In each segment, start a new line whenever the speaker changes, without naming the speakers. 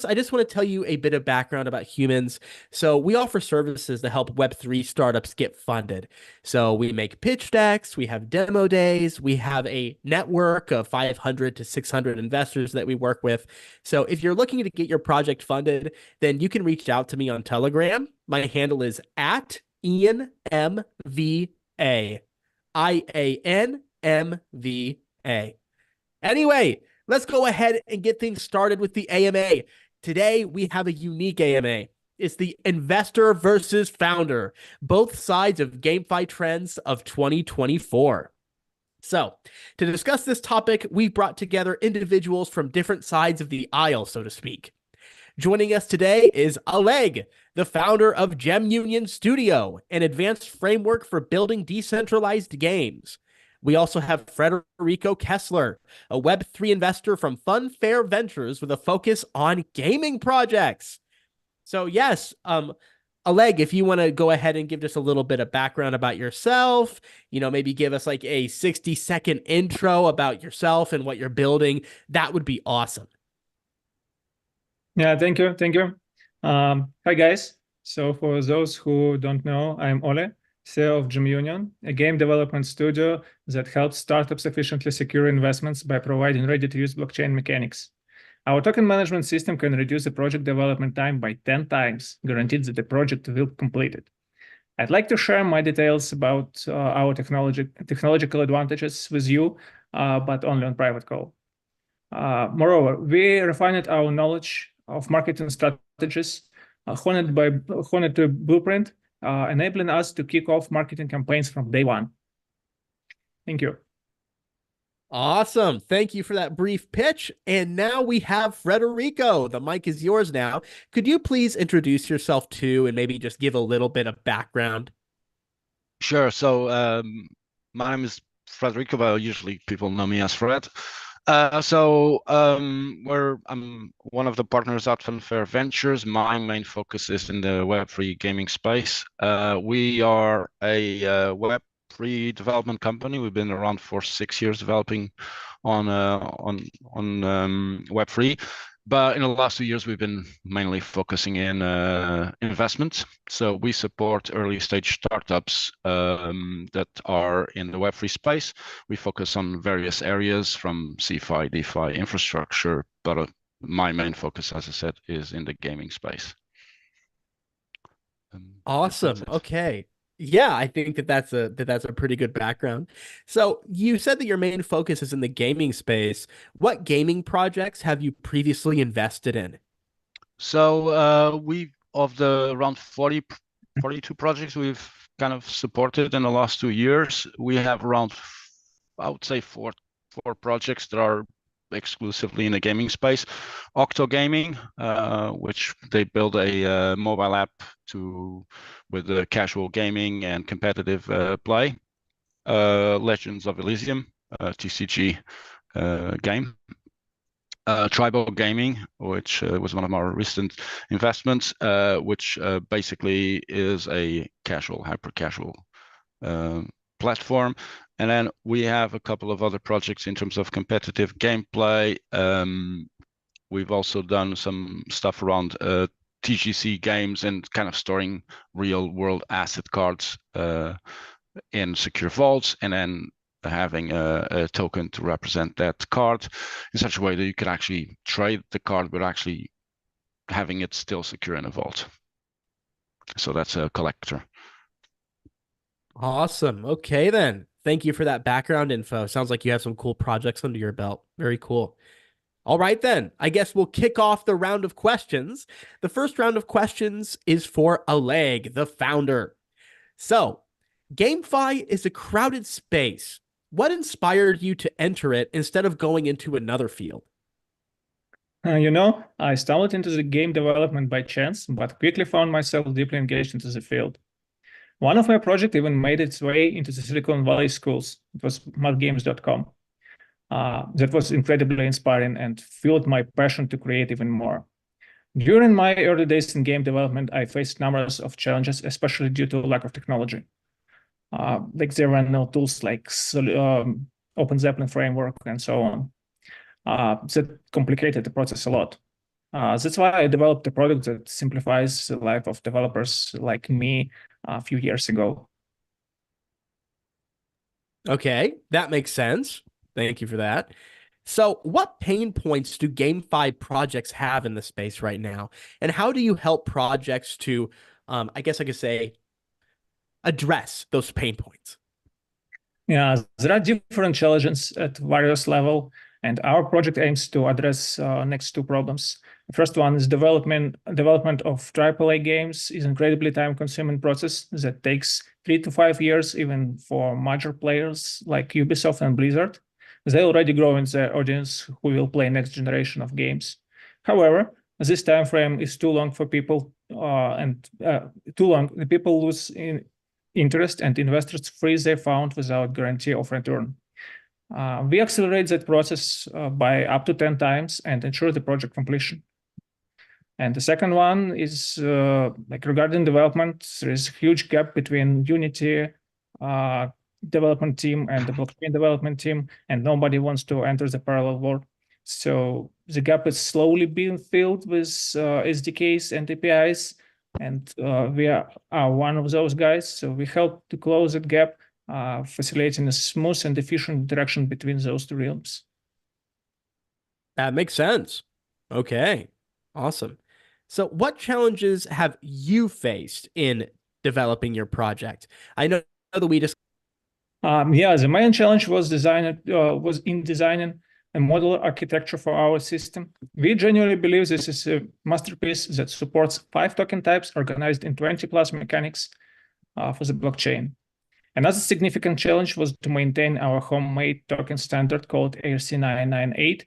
I just want to tell you a bit of background about Humans. So we offer services to help Web3 startups get funded. So we make pitch decks, we have demo days, we have a network of 500 to 600 investors that we work with. So if you're looking to get your project funded, then you can reach out to me on Telegram. My handle is at IanMVA. IANMVA. Anyway, let's go ahead and get things started with the AMA. Today, we have a unique AMA. It's the investor versus founder, both sides of GameFi trends of 2024. So, to discuss this topic, we've brought together individuals from different sides of the aisle, so to speak. Joining us today is Oleg, the founder of Gemunion Studio, an advanced framework for building decentralized games. We also have Frederico Kessler, a Web3 investor from FunFair Ventures with a focus on gaming projects. So yes, Oleg, if you want to go ahead and give just a little bit of background about yourself, maybe give us like a 60-second intro about yourself and what you're building, that would be awesome.
Yeah, thank you. Thank you. Hi, guys. So for those who don't know, I'm Oleg, CEO of Gemunion, a game development studio that helps startups efficiently secure investments by providing ready-to-use blockchain mechanics. Our token management system can reduce the project development time by 10 times, guaranteed that the project will be completed. I'd like to share my details about our technological advantages with you, but only on private call. Moreover, we refined our knowledge of marketing strategies, honed to blueprint, enabling us to kick off marketing campaigns from day one. Thank you.
Awesome. Thank you for that brief pitch. And now we have Frederico. The mic is yours now. Could you please introduce yourself too and maybe just give a little bit of background?
Sure. So my name is Frederico, but usually people know me as Fred. I'm one of the partners at FunFair Ventures. My main focus is in the Web3 gaming space. We are a Web3 development company. We've been around for 6 years developing on Web3. But in the last 2 years, we've been mainly focusing in investments. So we support early stage startups that are in the Web3 space. We focus on various areas from CeFi, DeFi, infrastructure, but my main focus, as I said, is in the gaming space.
Awesome. Okay. Yeah, I think that's a pretty good background. So you said that your main focus is in the gaming space. What gaming projects have you previously invested in?
So of the around 42 projects we've kind of supported in the last 2 years, we have around, I would say, four projects that are exclusively in the gaming space. Octo Gaming, which they build a mobile app with the casual gaming and competitive play. Legends of Elysium, TCG game. Tribal Gaming, which was one of our recent investments, which basically is a hyper casual platform. And then we have a couple of other projects in terms of competitive gameplay. We've also done some stuff around TGC games and kind of storing real world asset cards in secure vaults, and then having a token to represent that card in such a way that you can actually trade the card, but actually having it still secure in a vault. So that's a collector.
Awesome. Okay, then. Thank you for that background info. Sounds like you have some cool projects under your belt. Very cool. All right, then. I guess we'll kick off the round of questions. The first round of questions is for Oleg, the founder. So, GameFi is a crowded space. What inspired you to enter it instead of going into another field?
I stumbled into the game development by chance, but quickly found myself deeply engaged into the field. One of my projects even made its way into the Silicon Valley schools. It was mathgames.com. That was incredibly inspiring and fueled my passion to create even more. During my early days in game development, I faced numbers of challenges, especially due to lack of technology. Like there were no tools like Open Zeppelin framework and so on. That complicated the process a lot. That's why I developed a product that simplifies the life of developers like me a few years ago.
Okay, that makes sense. Thank you for that. So, what pain points do GameFi projects have in the space right now? And how do you help projects to, I guess I could say, address those pain points?
Yeah, there are different challenges at various level, and our project aims to address next two problems. The first one is development of AAA games is incredibly time-consuming process that takes 3 to 5 years, even for major players like Ubisoft and Blizzard. They already grow in their audience who will play next generation of games. However, this time frame is too long for people, and too long. The people lose interest, and investors freeze their fund without guarantee of return. We accelerate that process by up to 10 times and ensure the project completion. And the second one is like regarding development, there is a huge gap between Unity development team and the blockchain development team, and nobody wants to enter the parallel world. So the gap is slowly being filled with SDKs and APIs, and we are one of those guys. So we help to close that gap, facilitating a smooth and efficient interaction between those two realms.
That makes sense. Okay, awesome. So, what challenges have you faced in developing your project? I know that we just
Yeah, the main challenge was in designing a modular architecture for our system. We genuinely believe this is a masterpiece that supports 5 token types organized in 20 plus mechanics for the blockchain. Another significant challenge was to maintain our homemade token standard called ARC998,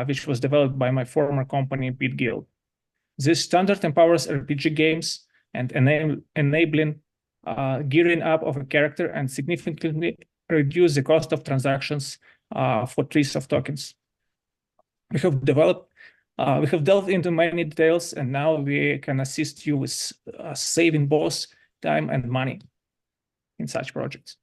which was developed by my former company, BitGuild. This standard empowers RPG games and enabling gearing up of a character and significantly reduce the cost of transactions for trees of tokens. We have delved into many details, and now we can assist you with saving both time and money in such projects.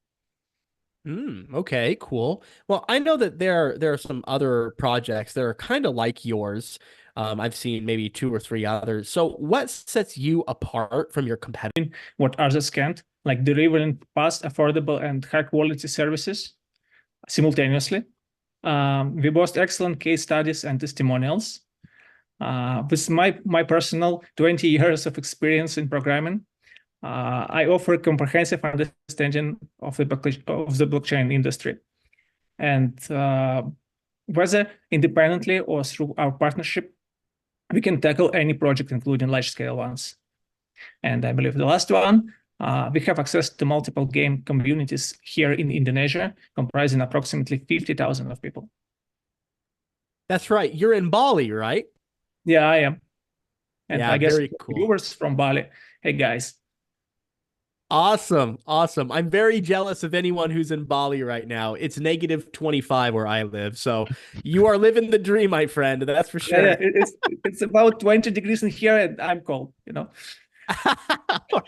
Okay, cool. Well, I know that there are some other projects that are kind of like yours. I've seen maybe 2 or 3 others. So, what sets you apart from your competitors?
What others can't, like delivering fast, affordable, and high-quality services simultaneously. We boast excellent case studies and testimonials. With my personal 20 years of experience in programming, I offer a comprehensive understanding of the blockchain industry. And whether independently or through our partnership, we can tackle any project, including large-scale ones. And I believe the last one, we have access to multiple game communities here in Indonesia, comprising approximately 50,000 of people.
That's right. You're in Bali, right?
Yeah, I am. And
Yeah,
I guess
very cool.
viewers from Bali. Hey, guys.
Awesome. Awesome. I'm very jealous of anyone who's in Bali right now. It's negative 25 where I live. So you are living the dream, my friend. That's for sure.
Yeah, it's about 20 degrees in here and I'm cold,
All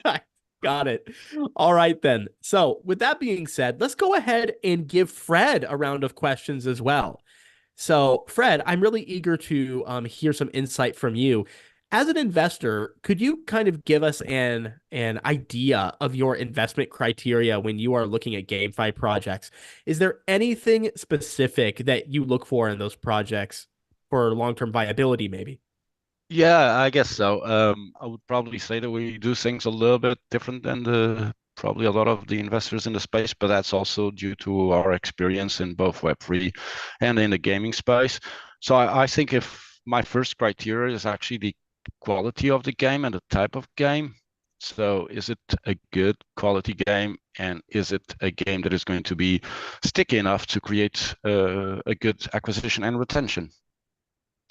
right. Got it. All right, then. So, with that being said, let's go ahead and give Fred a round of questions as well. So, Fred, I'm really eager to hear some insight from you. As an investor, could you kind of give us an idea of your investment criteria when you are looking at GameFi projects? Is there anything specific that you look for in those projects for long-term viability, maybe?
Yeah, I guess so. I would probably say that we do things a little bit different than probably a lot of the investors in the space, but that's also due to our experience in both Web3 and in the gaming space. So I think if my first criteria is actually the quality of the game and the type of game. So is it a good quality game, and is it a game that is going to be sticky enough to create a good acquisition and retention?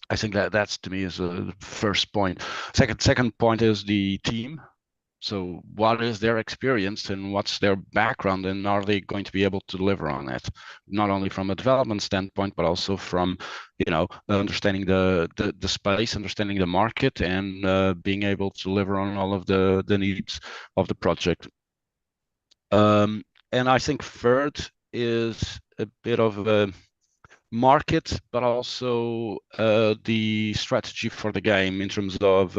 I think that's to me is the first point. Second point is the team. So what is their experience and what's their background, and are they going to be able to deliver on it? Not only from a development standpoint, but also from, understanding the space, understanding the market, and being able to deliver on all of the needs of the project. And I think third is a bit of market, but also the strategy for the game in terms of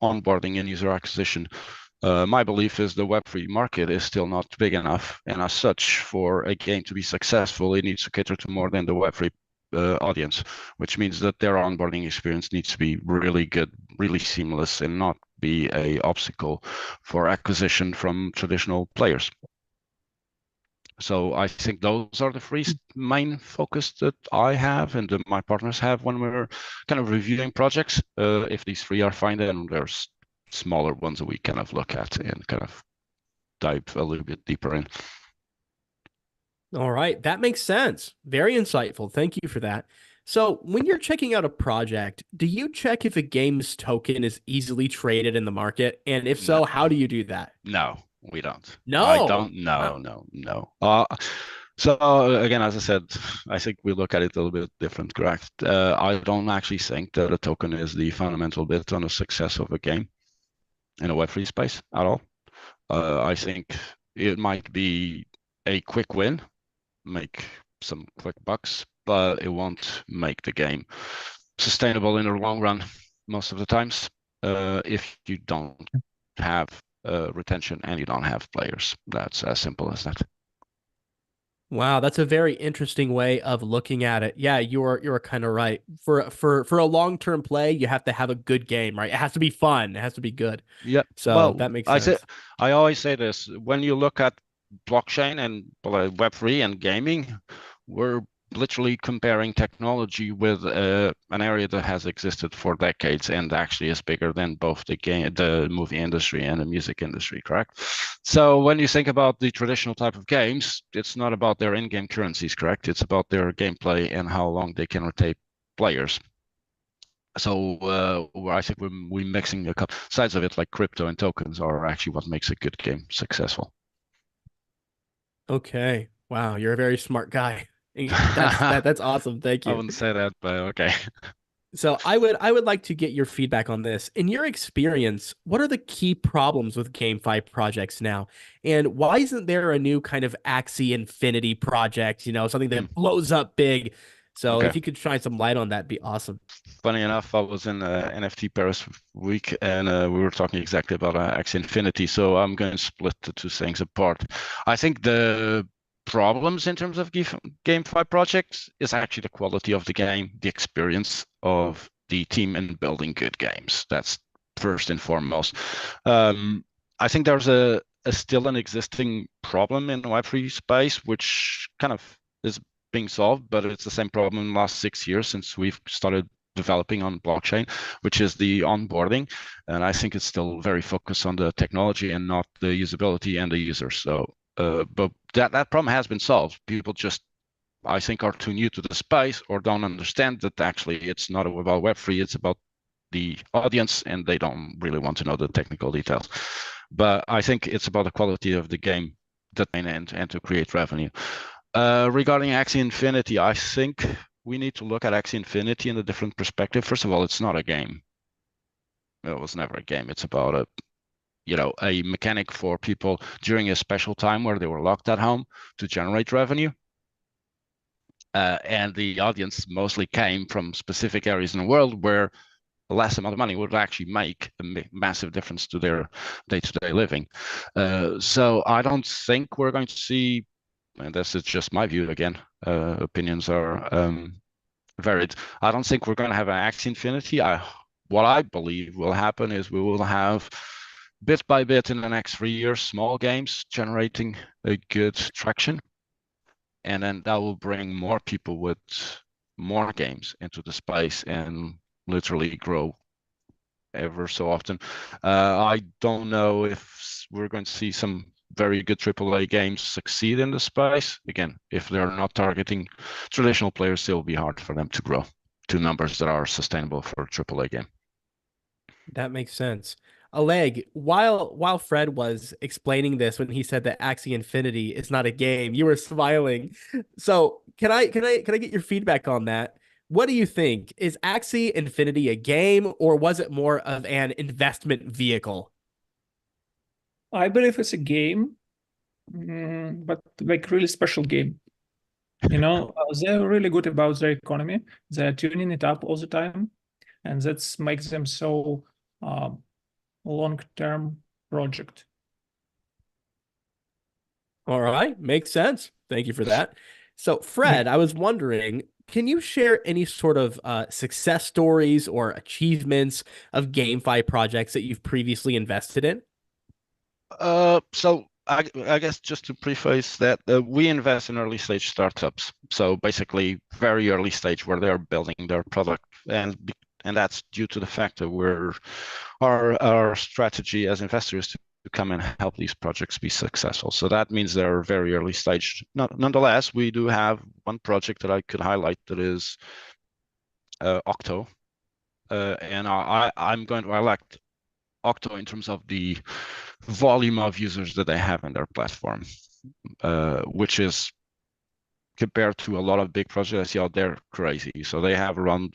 onboarding and user acquisition. My belief is the Web3 market is still not big enough, and as such, for a game to be successful, it needs to cater to more than the Web3 audience, which means that their onboarding experience needs to be really good, really seamless, and not be a obstacle for acquisition from traditional players. So I think those are the three main focus that I have and that my partners have when we're kind of reviewing projects. If these three are fine, then there's smaller ones that we kind of look at and kind of dive a little bit deeper in.
All right, that makes sense. Very insightful. Thank you for that. So, when you're checking out a project, do you check if a game's token is easily traded in the market? And if
No,
so, how do you do that?
no, we don't. I
No.
don't. No,
Wow.
no. So again, as I said, I think we look at it a little bit different, correct? I don't actually think that a token is the fundamental bit on the success of a game in a Web3 space at all. I think it might be a quick win, make some quick bucks, but it won't make the game sustainable in the long run most of the times if you don't have retention and you don't have players. That's as simple as that.
Wow, that's a very interesting way of looking at it. Yeah, you're kind of right. For a long-term play, you have to have a good game, right? It has to be fun. It has to be good.
Yeah.
So
Well,
that makes sense.
I always say this, when you look at blockchain and Web3 and gaming, we're literally comparing technology with an area that has existed for decades and actually is bigger than both the movie industry and the music industry, correct? So when you think about the traditional type of games, it's not about their in-game currencies, correct? It's about their gameplay and how long they can retain players. So I think we're mixing a couple sides of it, like crypto and tokens are actually what makes a good game successful.
Okay. Wow, you're a very smart guy.
I
That's awesome. Thank you.
wouldn't say that, but okay.
So I would like to get your feedback on this. In your experience, what are the key problems with GameFi projects now? And why isn't there a new kind of Axie Infinity project, something
Hmm,
that blows up big? So
okay.
if you could shine some light on that, be awesome.
Funny enough, I was in NFT Paris week and we were talking exactly about Axie Infinity. So I'm going to split the two things apart. I think the problems in terms of GameFi projects is actually the quality of the game, the experience of the team in building good games. That's first and foremost. I think there's a still an existing problem in the Web3 space, which kind of is being solved, but it's the same problem in the last 6 years since we've started developing on blockchain, which is the onboarding. And I think it's still very focused on the technology and not the usability and the users. So, but that problem has been solved. People just, I think, are too new to the space or don't understand that actually it's not about Web3, it's about the audience and they don't really want to know the technical details. But I think it's about the quality of the game that and to create revenue. Regarding Axie Infinity, I think we need to look at Axie Infinity in a different perspective. First of all, it's not a game. It was never a game. It's about a mechanic for people during a special time where they were locked at home to generate revenue. And the audience mostly came from specific areas in the world where a less amount of money would actually make a massive difference to their day-to-day living. So I don't think we're going to see, and this is just my view again, opinions are varied. I don't think we're going to have an Axie Infinity. What I believe will happen is we will have bit by bit in the next 3 years, small games generating a good traction. And then that will bring more people with more games into the space and literally grow ever so often. I don't know if we're going to see some very good AAA games succeed in the space. Again, if they're not targeting traditional players, it will be hard for them to grow to numbers that are sustainable for a AAA game.
That makes sense. Oleg, while Fred was explaining this when he said that Axie Infinity is not a game, you were smiling. So can I get your feedback on that? What do you think? Is Axie Infinity a game or was it more of an investment vehicle?
I believe it's a game, but like really special game. They're really good about their economy. They're tuning it up all the time, and that makes them so long-term project.
All right, makes sense. Thank you for that. So, Fred, I was wondering, can you share any sort of success stories or achievements of GameFi projects that you've previously invested in?
So I guess just to preface that, we invest in early stage startups. So basically, very early stage where they are building their product, and that's due to the fact that our strategy as investors to come and help these projects be successful. So that means they're very early stage. Nonetheless, we do have one project that I could highlight that is Octo, and I'm going to elect Octo in terms of the volume of users that they have in their platform, which is compared to a lot of big projects out there, crazy. So they have around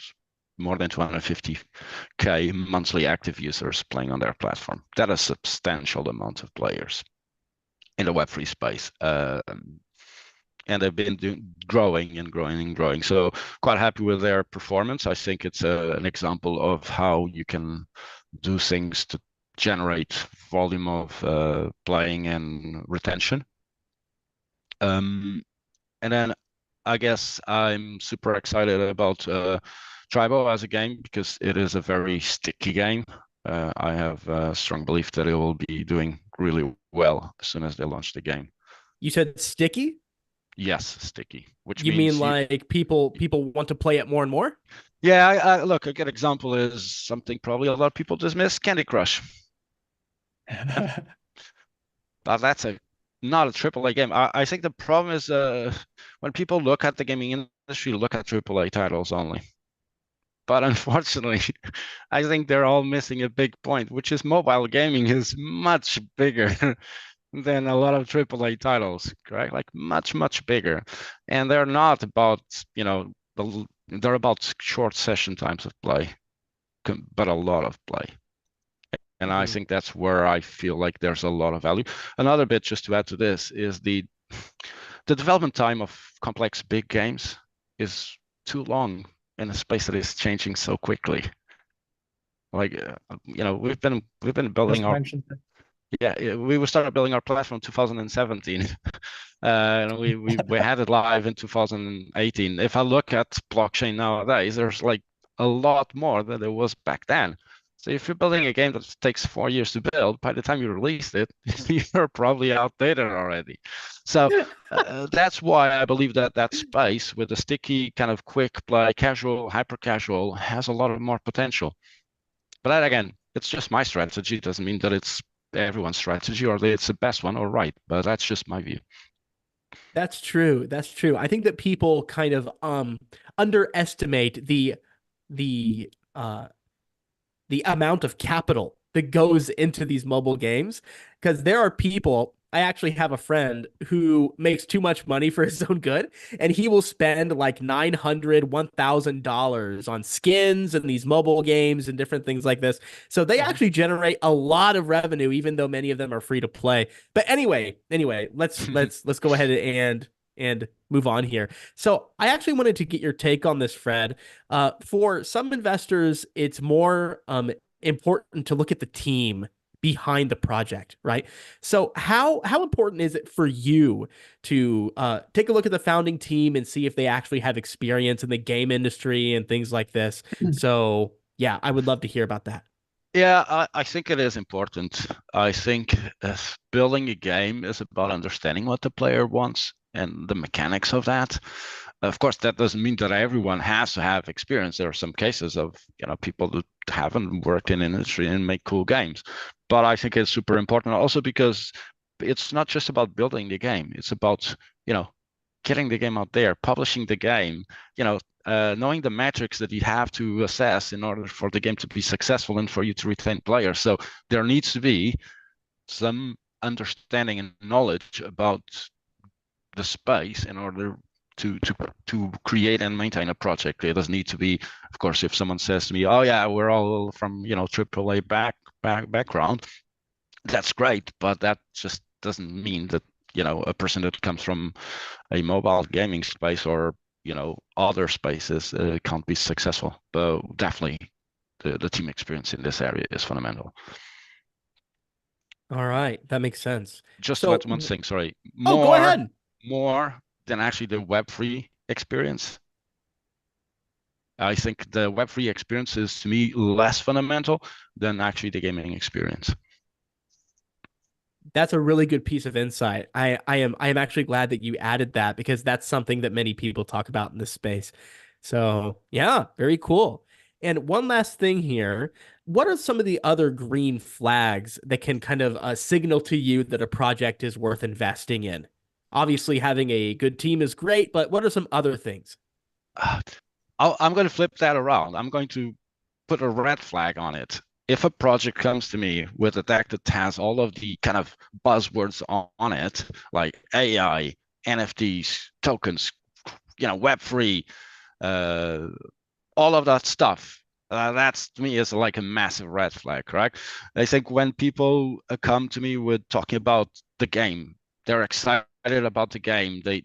more than 250K monthly active users playing on their platform. That is a substantial amount of players in the Web3 space. And they've been growing and growing and growing. So quite happy with their performance. I think it's an example of how you can do things to generate volume of playing and retention. And then I guess I'm super excited about Tribo as a game because it is a very sticky game. I have a strong belief that it will be doing really well as soon as they launch the game.
You said sticky?
Yes, sticky. Which
you
means
mean like people want to play it more and more?
Yeah, look, a good example is something probably a lot of people dismiss: Candy Crush. But that's not a AAA game. I think the problem is when people look at the gaming industry, look at AAA titles only. But unfortunately, I think they're all missing a big point, which is mobile gaming is much bigger than a lot of AAA titles, correct? Like much bigger. And they're not about, they're about short session times of play, but a lot of play. And I think that's where I feel like there's a lot of value. Another bit, just to add to this, is the development time of complex big games is too long in a space that is changing so quickly. Like, we've been building our we started building our platform in 2017. And we had it live in 2018. If I look at blockchain nowadays, there's like a lot more than there was back then. So if you're building a game that takes 4 years to build, by the time you release it, you're probably outdated already. So that's why I believe that space with the sticky kind of quick play, casual, hyper casual, has a lot of more potential. But that, again, it's just my strategy. It doesn't mean that it's everyone's strategy or that it's the best one or right, but that's just my view.
That's true. That's true. I think that people kind of underestimate the amount of capital that goes into these mobile games, because there are people. I actually have a friend who makes too much money for his own good, and he will spend like $900, $1,000 on skins and these mobile games and different things like this. So they actually generate a lot of revenue, even though many of them are free to play. But anyway, let's go ahead and move on here. So I actually wanted to get your take on this, Fred. For some investors, it's more important to look at the team behind the project, right? So how important is it for you to take a look at the founding team and see if they actually have experience in the game industry and things like this? So yeah, I would love to hear about that.
Yeah, I think it is important. I think building a game is about understanding what the player wants and the mechanics of that. Of course, that doesn't mean that everyone has to have experience. There are some cases of people that haven't worked in industry and make cool games. But I think it's super important also because it's not just about building the game. It's about getting the game out there, publishing the game, knowing the metrics that you have to assess in order for the game to be successful and for you to retain players. So there needs to be some understanding and knowledge about the space in order to create and maintain a project. It doesn't need to be, of course, if someone says to me, "Oh yeah, we're all from AAA background," that's great, but that just doesn't mean that a person that comes from a mobile gaming space or other spaces can't be successful. But definitely the team experience in this area is fundamental.
All right, that makes sense.
Just to
So,
add one thing, sorry,
oh, go ahead.
more than actually the Web3 experience. I think the Web3 experience is, to me, less fundamental than actually the gaming experience.
That's a really good piece of insight. I am actually glad that you added that because that's something that many people talk about in this space. So, yeah, very cool. And one last thing here. What are some of the other green flags that can kind of signal to you that a project is worth investing in? Obviously, having a good team is great, but what are some other things?
I'm going to flip that around. I'm going to put a red flag on it. If a project comes to me with a deck that has all of the kind of buzzwords on it, like AI, NFTs, tokens, Web3, all of that stuff, that's to me is like a massive red flag, correct? I think when people come to me with talking about the game, they're excited about the game. They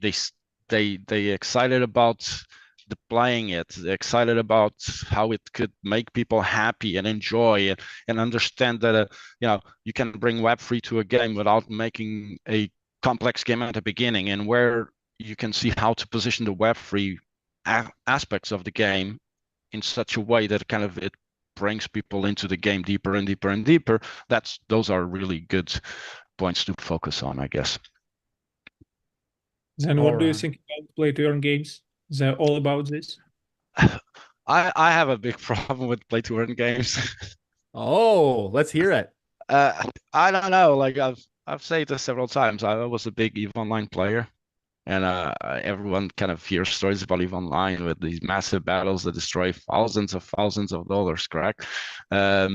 excited about the playing it, excited about how it could make people happy and enjoy it, and understand that you can bring Web3 to a game without making a complex game at the beginning, and where you can see how to position the Web3 aspects of the game in such a way that kind of it brings people into the game deeper and deeper and deeper. Those are really good points to focus on, I guess.
Then what do you think about play-to-earn games? They're all about this.
I have a big problem with play-to-earn games.
Oh, let's hear it.
I don't know. Like I've said this several times. I was a big EVE Online player, and everyone kind of hears stories about EVE Online with these massive battles that destroy thousands of dollars, correct? I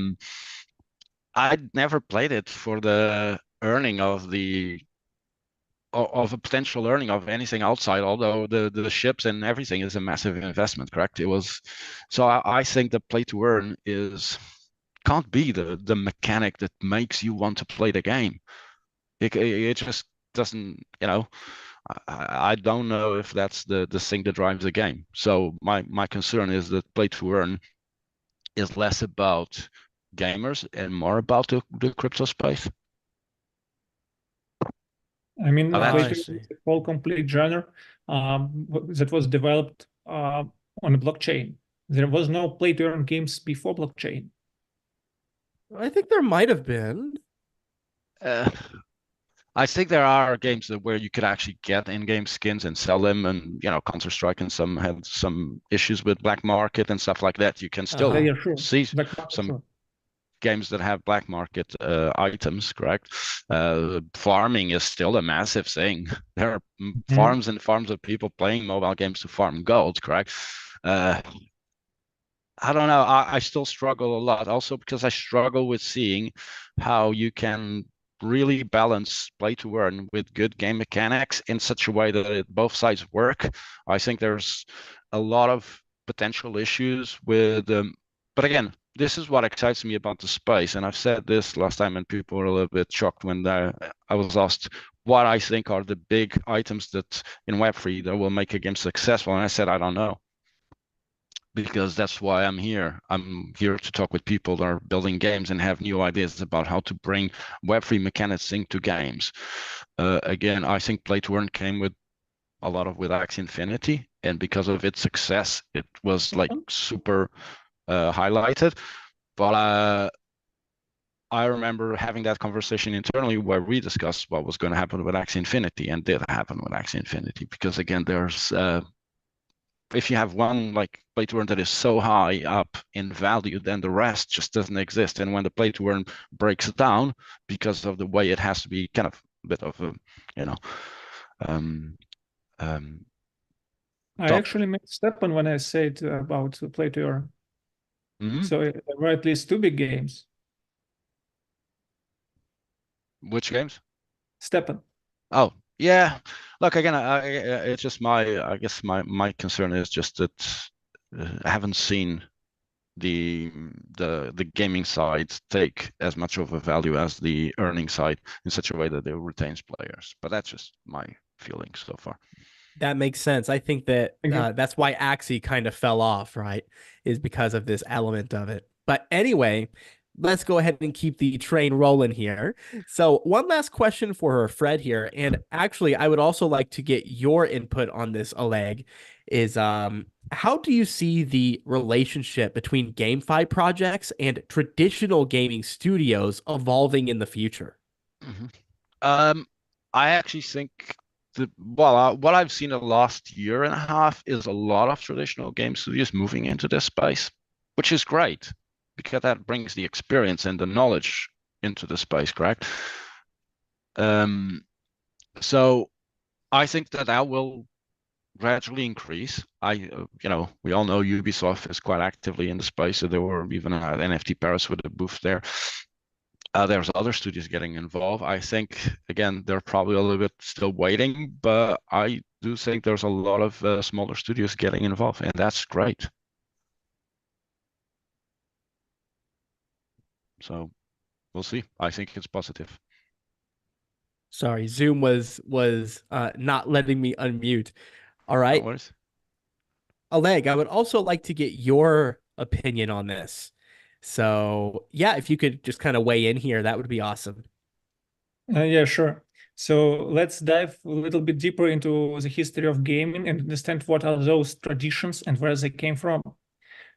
never played it for the earning of a potential earning of anything outside, although the ships and everything is a massive investment, correct? So I think the play to earn can't be the mechanic that makes you want to play the game. It just doesn't, I don't know if that's the thing that drives the game. So my concern is that play to earn is less about gamers and more about the crypto space.
I mean,
I
play-to-earn
see.
is a whole complete genre that was developed on a blockchain. There was no play-to-earn games before blockchain.
I think there might have been.
I think there are games where you could actually get in-game skins and sell them, and Counter-Strike and some have some issues with black market and stuff like that. You can still
Yeah, sure.
see
Black market,
some
sure.
games that have black market items, correct? Farming is still a massive thing. There are farms and farms of people playing mobile games to farm gold, correct? I don't know. I still struggle a lot, also because I struggle with seeing how you can really balance play to earn with good game mechanics in such a way that both sides work. I think there's a lot of potential issues with, but again, this is what excites me about the space. And I've said this last time, and people were a little bit shocked when I was asked what I think are the big items that in Web3 that will make a game successful. And I said, I don't know, because that's why I'm here. I'm here to talk with people that are building games and have new ideas about how to bring Web3 mechanics into games. Again, I think play to earn came with a lot with Axie Infinity, and because of its success, it was like super highlighted. But I remember having that conversation internally where we discussed what was going to happen with Axie Infinity, and did happen with Axie Infinity, because again, there's if you have one like play to earn that is so high up in value, then the rest just doesn't exist. And when the play to earn breaks down because of the way it has to be kind of a bit of a,
I actually made a step on when I said about play to earn. So there were at least two big games.
Which games?
Steppen.
Oh, yeah. Look, again, it's just I guess my concern is just that I haven't seen the gaming side take as much of a value as the earning side in such a way that it retains players. But that's just my feeling so far.
That makes sense. I think that
Okay.
that's why Axie kind of fell off, right? Is because of this element of it. But anyway, let's go ahead and keep the train rolling here. So, one last question for her, Fred here, and actually, I would also like to get your input on this, Oleg. Is how do you see the relationship between GameFi projects and traditional gaming studios evolving in the future?
Mhm. I actually think what I've seen the last year and a half is a lot of traditional game studios moving into this space, which is great because that brings the experience and the knowledge into the space, correct? So I think that will gradually increase. We all know Ubisoft is quite actively in the space, so there were even NFT Paris with a booth there. There's other studios getting involved. I think, again, they're probably a little bit still waiting, but I do think there's a lot of smaller studios getting involved, and that's great. So we'll see. I think it's positive.
Sorry, Zoom was not letting me unmute. All
No
right.
worries.
Oleg, I would also like to get your opinion on this. So, yeah, if you could just kind of weigh in here, that would be awesome.
Yeah, sure. So let's dive a little bit deeper into the history of gaming and understand what are those traditions and where they came from.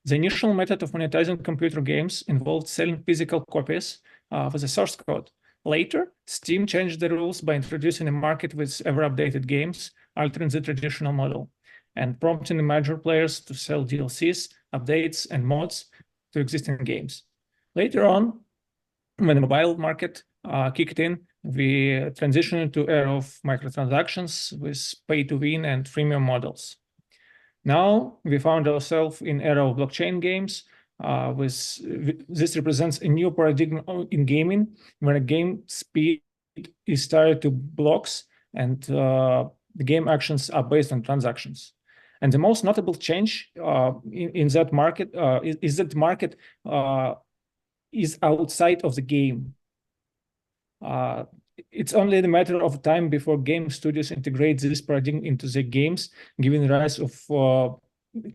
The initial method of monetizing computer games involved selling physical copies of the source code. Later, Steam changed the rules by introducing a market with ever-updated games, altering the traditional model, and prompting the major players to sell DLCs, updates, and mods to existing games. Later on, when the mobile market kicked in, we transitioned to era of microtransactions with pay-to-win and freemium models. Now we found ourselves in era of blockchain games. This represents a new paradigm in gaming, where a game speed is tied to blocks, and the game actions are based on transactions. And the most notable change in that market is that the market is outside of the game. It's only a matter of time before game studios integrate this paradigm into their games, giving rise of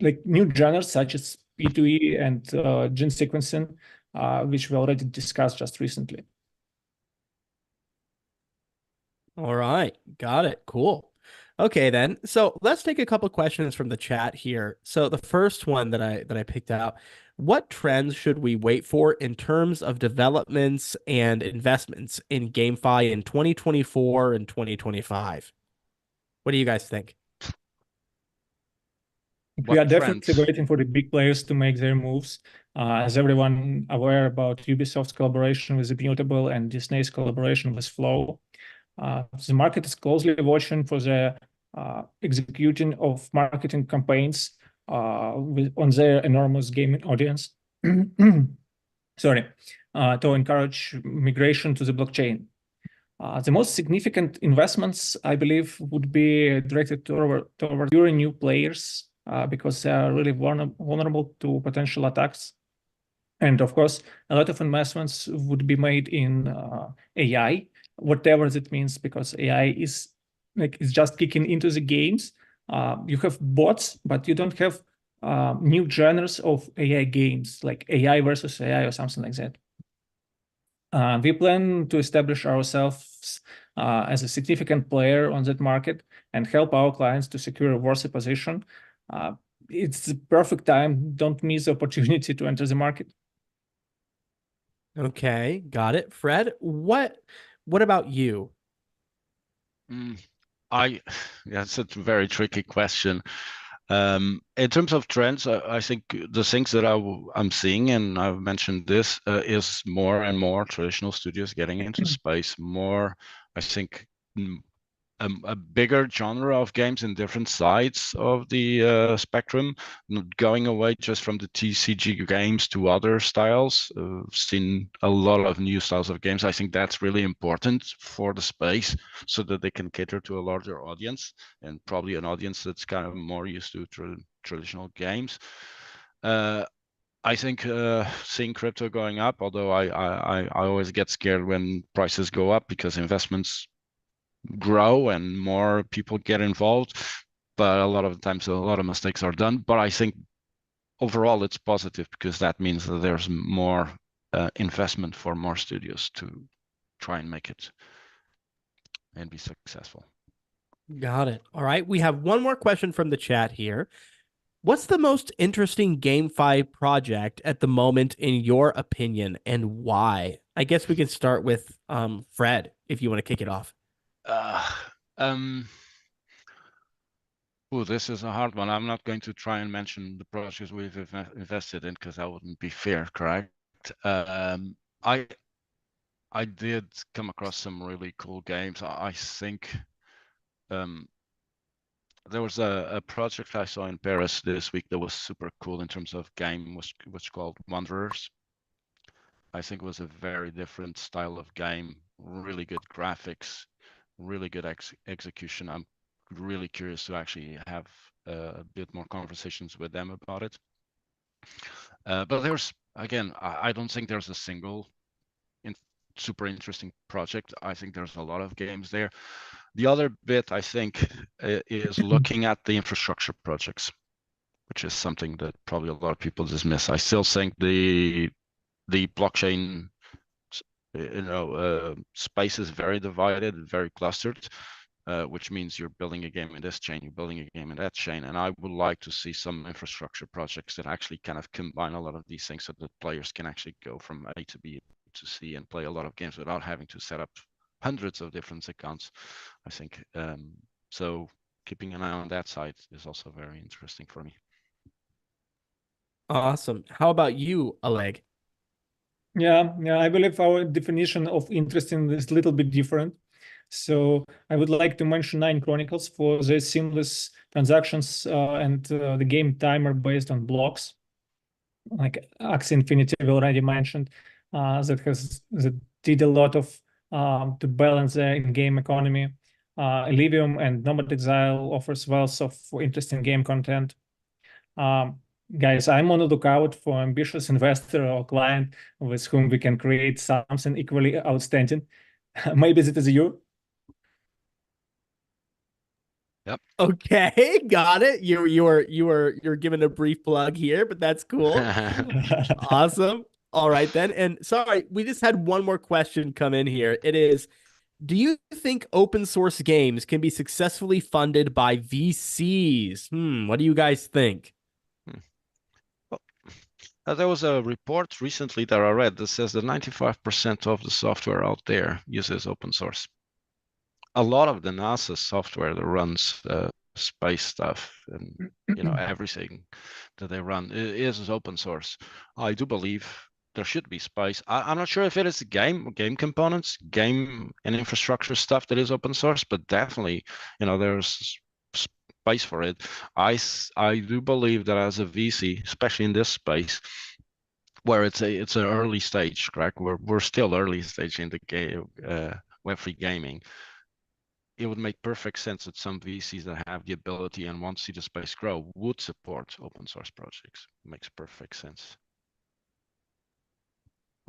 like new genres such as P2E and gene sequencing, which we already discussed just recently.
All right, got it. Cool. Okay, then. So let's take a couple questions from the chat here. So the first one that I picked out, what trends should we wait for in terms of developments and investments in GameFi in 2024 and 2025? What do you guys think?
We are definitely
trends?
waiting for the big players to make their moves. As everyone aware about Ubisoft's collaboration with Immutable and Disney's collaboration with Flow, the market is closely watching for the executing of marketing campaigns on their enormous gaming audience. Sorry, to encourage migration to the blockchain. The most significant investments, I believe, would be directed toward pure new players because they are really vulnerable to potential attacks. And of course, a lot of investments would be made in AI, whatever that means, because AI is just kicking into the games. You have bots, but you don't have new genres of AI games, like AI versus AI or something like that. We plan to establish ourselves as a significant player on that market and help our clients to secure a worthy position. It's the perfect time. Don't miss the opportunity to enter the market.
Okay, got it. Fred, what about you?
That's a very tricky question. In terms of trends, I think the things that I'm seeing, and I've mentioned this, is more and more traditional studios getting into space. More, I think, a bigger genre of games in different sides of the spectrum, going away just from the TCG games to other styles. Seen a lot of new styles of games. I think that's really important for the space so that they can cater to a larger audience and probably an audience that's kind of more used to traditional games. I think seeing crypto going up, although I always get scared when prices go up because investments grow and more people get involved. But a lot of the times, a lot of mistakes are done. But I think overall it's positive because that means that there's more investment for more studios to try and make it and be successful.
Got it. All right. We have one more question from the chat here. What's the most interesting GameFi project at the moment, in your opinion, and why? I guess we can start with Fred, if you want to kick it off.
This is a hard one. I'm not going to try and mention the projects we've invested in because that wouldn't be fair, correct? I did come across some really cool games. I think there was a project I saw in Paris this week that was super cool in terms of game, was called Wanderers. I think it was a very different style of game, really good graphics, really good execution. I'm really curious to actually have a bit more conversations with them about it. But there's, again, I don't think there's a single super interesting project. I think there's a lot of games there. The other bit, I think, is looking at the infrastructure projects, which is something that probably a lot of people dismiss. I still think the blockchain, space is very divided, very clustered, which means you're building a game in this chain, you're building a game in that chain. And I would like to see some infrastructure projects that actually kind of combine a lot of these things so that players can actually go from A to B to C and play a lot of games without having to set up hundreds of different accounts, I think. So keeping an eye on that side is also very interesting for me.
Awesome. How about you, Oleg?
Yeah, I believe our definition of interesting is a little bit different. So I would like to mention Nine Chronicles for the seamless transactions and the game timer based on blocks, like Axie Infinity we already mentioned, that did a lot of to balance the in-game economy. Illivium and Nomad Exile offers wealth of interesting game content. Guys, I'm on the lookout for ambitious investor or client with whom we can create something equally outstanding. Maybe that is you.
Yep.
Okay, got it. You're giving a brief plug here, but that's cool. Awesome. All right then. And sorry, we just had one more question come in here. It is, do you think open source games can be successfully funded by VCs? What do you guys think?
Well, there was a report recently that I read that says that 95% of the software out there uses open source. A lot of the NASA software that runs space stuff and everything that they run is open source. I do believe there should be space. I'm not sure if it is game components, game and infrastructure stuff that is open source, but definitely, there's space for it. I do believe that as a VC, especially in this space, where it's an early stage, correct? We're still early stage in the game, Web3 gaming. It would make perfect sense that some VCs that have the ability and want to see the space grow would support open source projects. It makes perfect sense.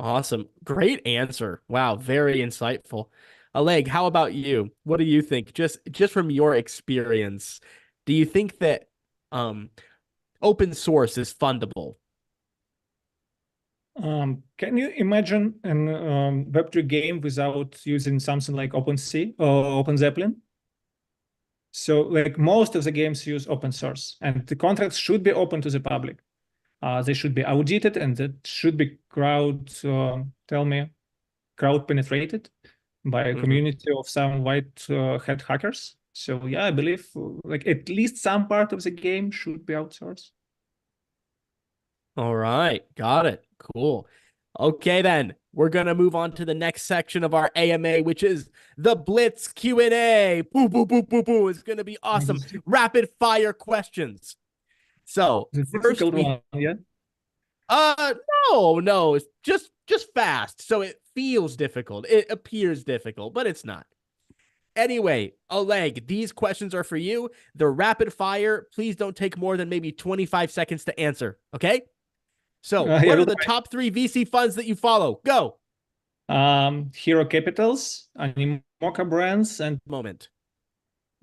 Awesome. Great answer. Wow, very insightful. Oleg, how about you? What do you think? Just from your experience, do you think that open source is fundable?
Can you imagine an Web3 game without using something like OpenSea or OpenZeppelin? So like most of the games use open source, and the contracts should be open to the public. They should be audited, and that should be crowd penetrated by a community of some white hat hackers. So yeah, I believe like at least some part of the game should be outsourced.
All right, got it. Cool. Okay, then we're gonna move on to the next section of our AMA, which is the Blitz Q&A. Boo, boo, boo, boo, boo. It's gonna be awesome. Rapid fire questions. So
The
first,
difficult one, yeah.
No, it's just fast. So it feels difficult. It appears difficult, but it's not. Anyway, Oleg, these questions are for you. They're rapid fire. Please don't take more than maybe 25 seconds to answer. Okay. So,
Yeah,
what are
look,
the top 3 VC funds that you follow? Go.
Hero Capitals, Animoca Brands, and
Moment.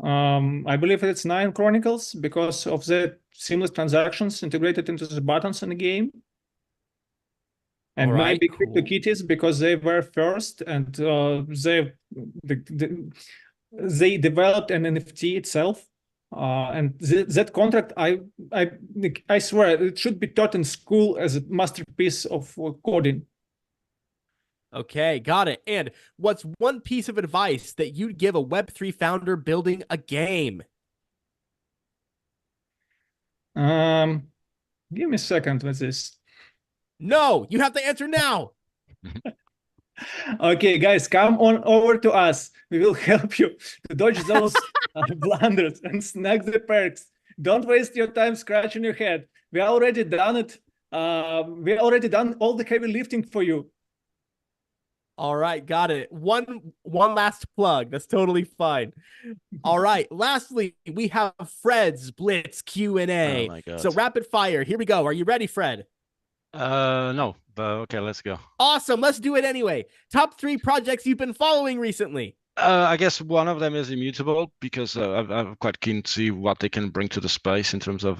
I believe it's Nine Chronicles because of the seamless transactions integrated into the buttons in the game.
All
And
right,
maybe
cool.
CryptoKitties because they were first and they developed an NFT itself. And that contract, I swear, it should be taught in school as a masterpiece of coding.
Okay, got it. And what's one piece of advice that you'd give a Web3 founder building a game?
Give me a second with this.
No, you have to answer now.
Okay, guys, come on over to us. We will help you to dodge those blunders and snag the perks. Don't waste your time scratching your head. We already done it. We already done all the heavy lifting for you.
All right, got it. One last plug. That's totally fine. All right. Lastly, we have Fred's Blitz Q&A.
Oh my God.
So rapid fire. Here we go. Are you ready, Fred?
No, but okay, let's go.
Awesome. Let's do it anyway. Top 3 projects you've been following recently.
I guess one of them is Immutable because I'm quite keen to see what they can bring to the space in terms of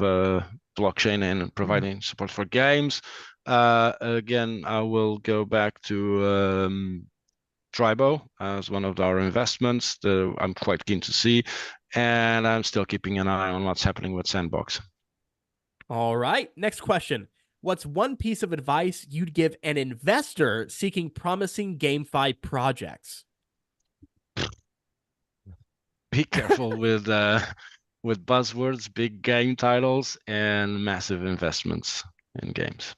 blockchain and providing support for games. Again, I will go back to Tribo as one of our investments. I'm quite keen to see, and I'm still keeping an eye on what's happening with Sandbox.
All right. Next question. What's one piece of advice you'd give an investor seeking promising GameFi projects?
Be careful with buzzwords, big game titles, and massive investments in games.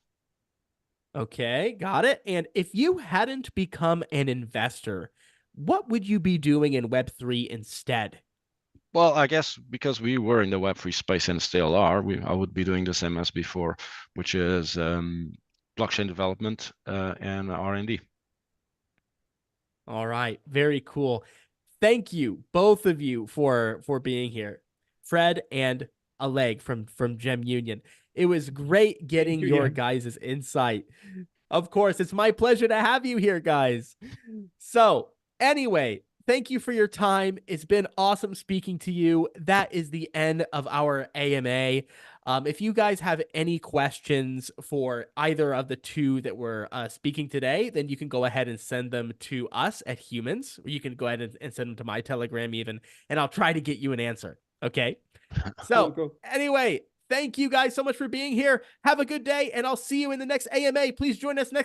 Okay, got it. And if you hadn't become an investor, what would you be doing in Web3 instead?
Well, I guess because we were in the Web3 space and still are, I would be doing the same as before, which is blockchain development and R&D.
All right, very cool. Thank you, both of you, for being here, Fred and Oleg from Gemunion. It was great getting your guys' insight. Of course, it's my pleasure to have you here, guys. So, anyway, thank you for your time. It's been awesome speaking to you. That is the end of our AMA. If you guys have any questions for either of the two that we're speaking today, then you can go ahead and send them to us at Humans, or you can go ahead and send them to my Telegram even, and I'll try to get you an answer. Okay? So, anyway, thank you guys so much for being here. Have a good day, and I'll see you in the next AMA. Please join us next